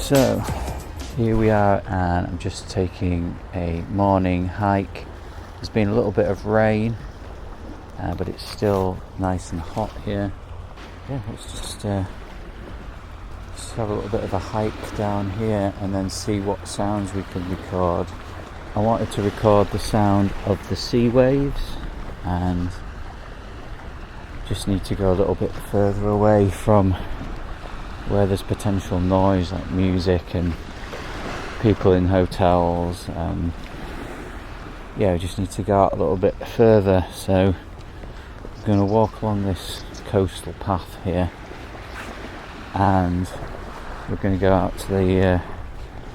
So here we are, and I'm just taking a morning hike. There's been a little bit of rain, but it's still nice and hot here. Yeah, let's just have a little bit of a hike down here and then see what sounds we can record. I wanted to record the sound of the sea waves, and just need to go a little bit further away from where there's potential noise like music and people in hotels. Yeah, we just need to go out a little bit further. So I'm going to walk along this coastal path here, and we're going to go out to the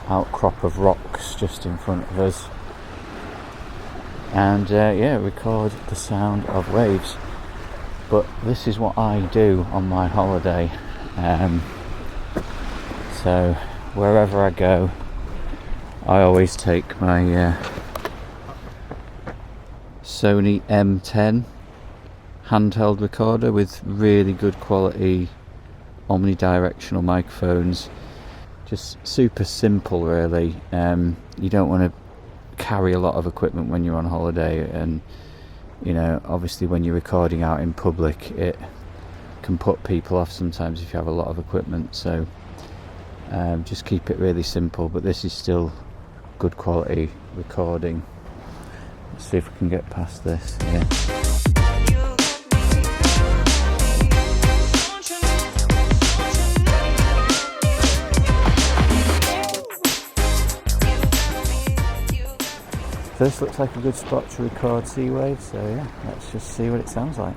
outcrop of rocks just in front of us, and yeah, record the sound of waves. But this is what I do on my holiday, so wherever I go I always take my Sony M10 handheld recorder with really good quality omnidirectional microphones. Just super simple really. You don't want to carry a lot of equipment when you're on holiday, and you know, obviously when you're recording out in public it can put people off sometimes if you have a lot of equipment, so just keep it really simple. But this is still good quality recording. Let's see if we can get past this. Yeah. This looks like a good spot to record sea waves, so yeah, let's just see what it sounds like.